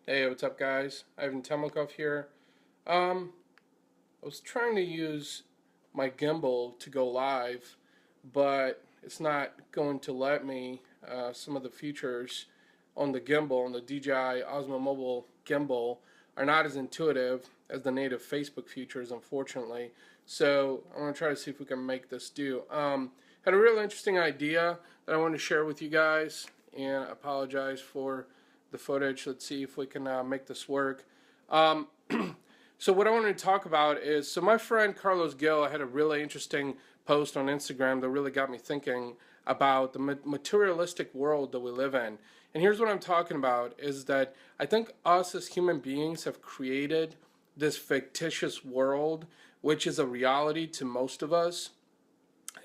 Hey, what's up, guys? Ivan Temelkov here. I was trying to use my gimbal to go live, but it's not going to let me. Some of the features on the gimbal, on the DJI Osmo Mobile gimbal, are not as intuitive as the native Facebook features, unfortunately. So I'm going to try to see if we can make this do. Had a real interesting idea that I wanted to share with you guys, and I apologize for the footage. Let's see if we can make this work. Um, so what I wanted to talk about is, so my friend Carlos Gill had a really interesting post on Instagram that really got me thinking about the materialistic world that we live in. And here's what I'm talking about, is that I think us as human beings have created this fictitious world, which is a reality to most of us,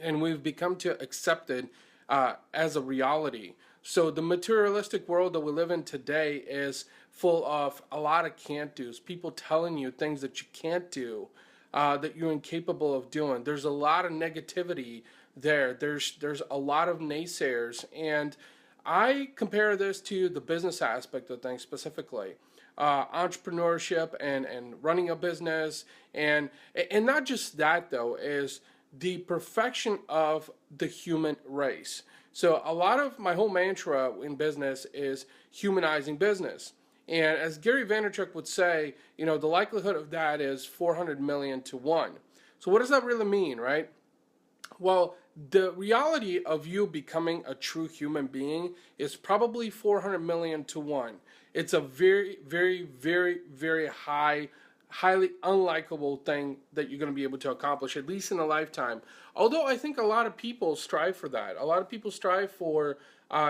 and we've become to accept it as a reality. So the materialistic world that we live in today is full of a lot of can't do's. People telling you things that you can't do, that you're incapable of doing. There's a lot of negativity there. There's a lot of naysayers, and I compare this to the business aspect of things specifically. Entrepreneurship and running a business, and not just that though, is the perfection of the human race. So a lot of my whole mantra in business is humanizing business. And as Gary Vaynerchuk would say, the likelihood of that is 400 million to 1. So what does that really mean, right? Well, the reality of you becoming a true human being is probably 400 million to 1. It's a very, very, very, very highly unlikable thing that you're going to be able to accomplish, at least in a lifetime. Although I think a lot of people strive for that. A lot of people strive for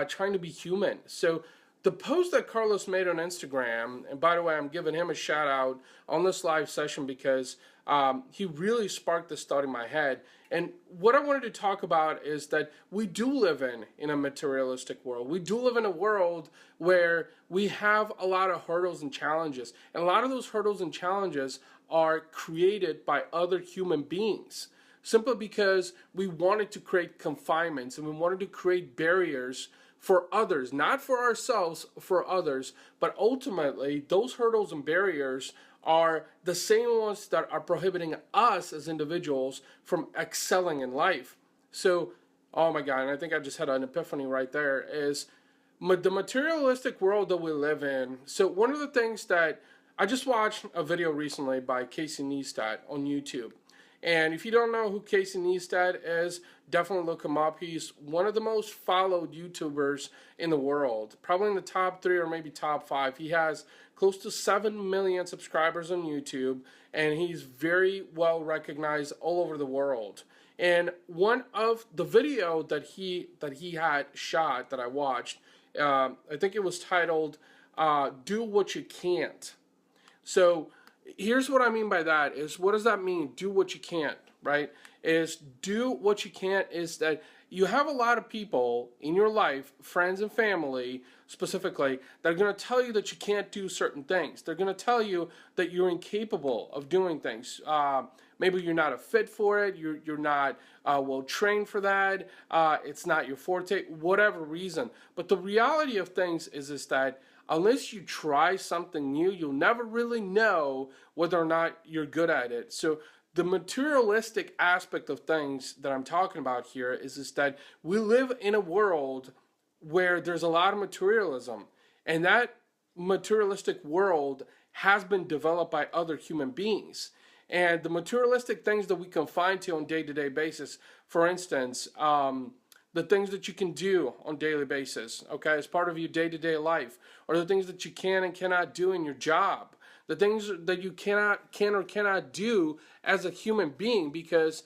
trying to be human. So the post that Carlos made on Instagram, and by the way, I'm giving him a shout out on this live session because he really sparked this thought in my head. And what I wanted to talk about is that we do live in a materialistic world. We do live in a world where we have a lot of hurdles and challenges. And a lot of those hurdles and challenges are created by other human beings, simply because we wanted to create confinements and we wanted to create barriers for others, not for ourselves, for others. But ultimately, those hurdles and barriers are the same ones that are prohibiting us as individuals from excelling in life. So, oh my God, and I think I just had an epiphany right there, is the materialistic world that we live in. So one of the things that I just watched a video recently by Casey Neistat on YouTube. And if you don't know who Casey Neistat is, definitely look him up. He's one of the most followed YouTubers in the world, probably in the top 3 or maybe top 5. He has close to 7 million subscribers on YouTube, and he's very well recognized all over the world. And one of the video that he had shot that I watched, I think it was titled "Do What You Can't." So here's what I mean by that is, what does that mean? Do what you can't, right? Is do what you can't is that you have a lot of people in your life, friends and family specifically, that are going to tell you that you can't do certain things. They're going to tell you that you're incapable of doing things. Maybe you're not a fit for it. You're not well trained for that. It's not your forte, whatever reason. But the reality of things is that unless you try something new, you'll never really know whether or not you're good at it. So the materialistic aspect of things that I'm talking about here is that we live in a world where there's a lot of materialism, and that materialistic world has been developed by other human beings. And the materialistic things that we confine to on a day-to-day basis, for instance, the things that you can do on a daily basis, okay, as part of your day-to-day life, or the things that you can and cannot do in your job, the things that you can or cannot do as a human being, because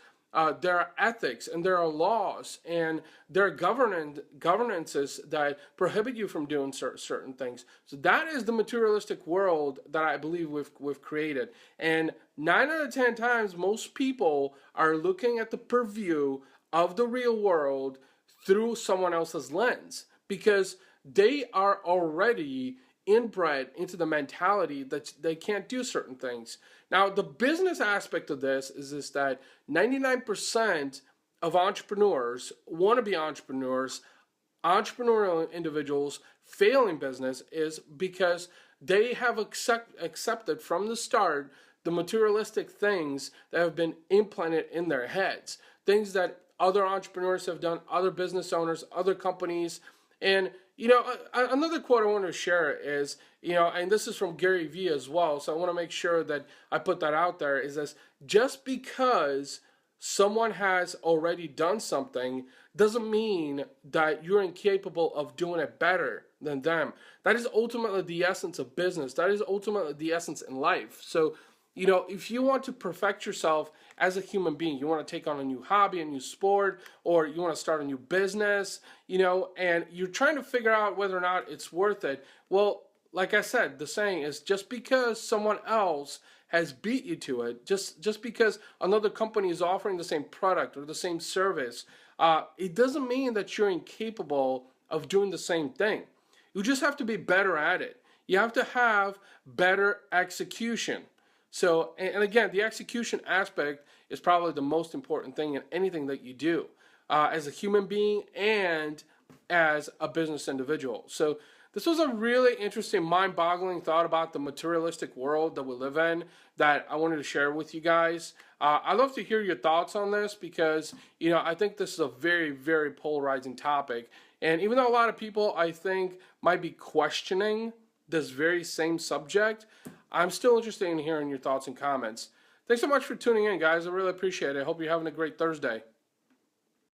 there are ethics and there are laws and there are governances that prohibit you from doing certain things. So that is the materialistic world that I believe we've created. And 9 out of 10 times, most people are looking at the purview of the real world through someone else's lens, because they are already inbred into the mentality that they can't do certain things. Now, the business aspect of this is that 99% of entrepreneurs, wannabe entrepreneurs, entrepreneurial individuals fail in business is because they have accepted from the start the materialistic things that have been implanted in their heads, things that other entrepreneurs have done, other business owners, other companies. And, another quote I want to share is, and this is from Gary Vee as well, so I want to make sure that I put that out there, is this: just because someone has already done something doesn't mean that you're incapable of doing it better than them. That is ultimately the essence of business. That is ultimately the essence in life. So, if you want to perfect yourself as a human being, you want to take on a new hobby, a new sport, or you want to start a new business, and you're trying to figure out whether or not it's worth it. Well, like I said, the saying is, just because someone else has beat you to it, just because another company is offering the same product or the same service, it doesn't mean that you're incapable of doing the same thing. You just have to be better at it. You have to have better execution. So, and again, the execution aspect is probably the most important thing in anything that you do, as a human being and as a business individual. So this was a really interesting, mind-boggling thought about the materialistic world that we live in that I wanted to share with you guys. I'd love to hear your thoughts on this because, I think this is a very, very polarizing topic. And even though a lot of people, I think, might be questioning this very same subject, I'm still interested in hearing your thoughts and comments. Thanks so much for tuning in, guys. I really appreciate it. I hope you're having a great Thursday.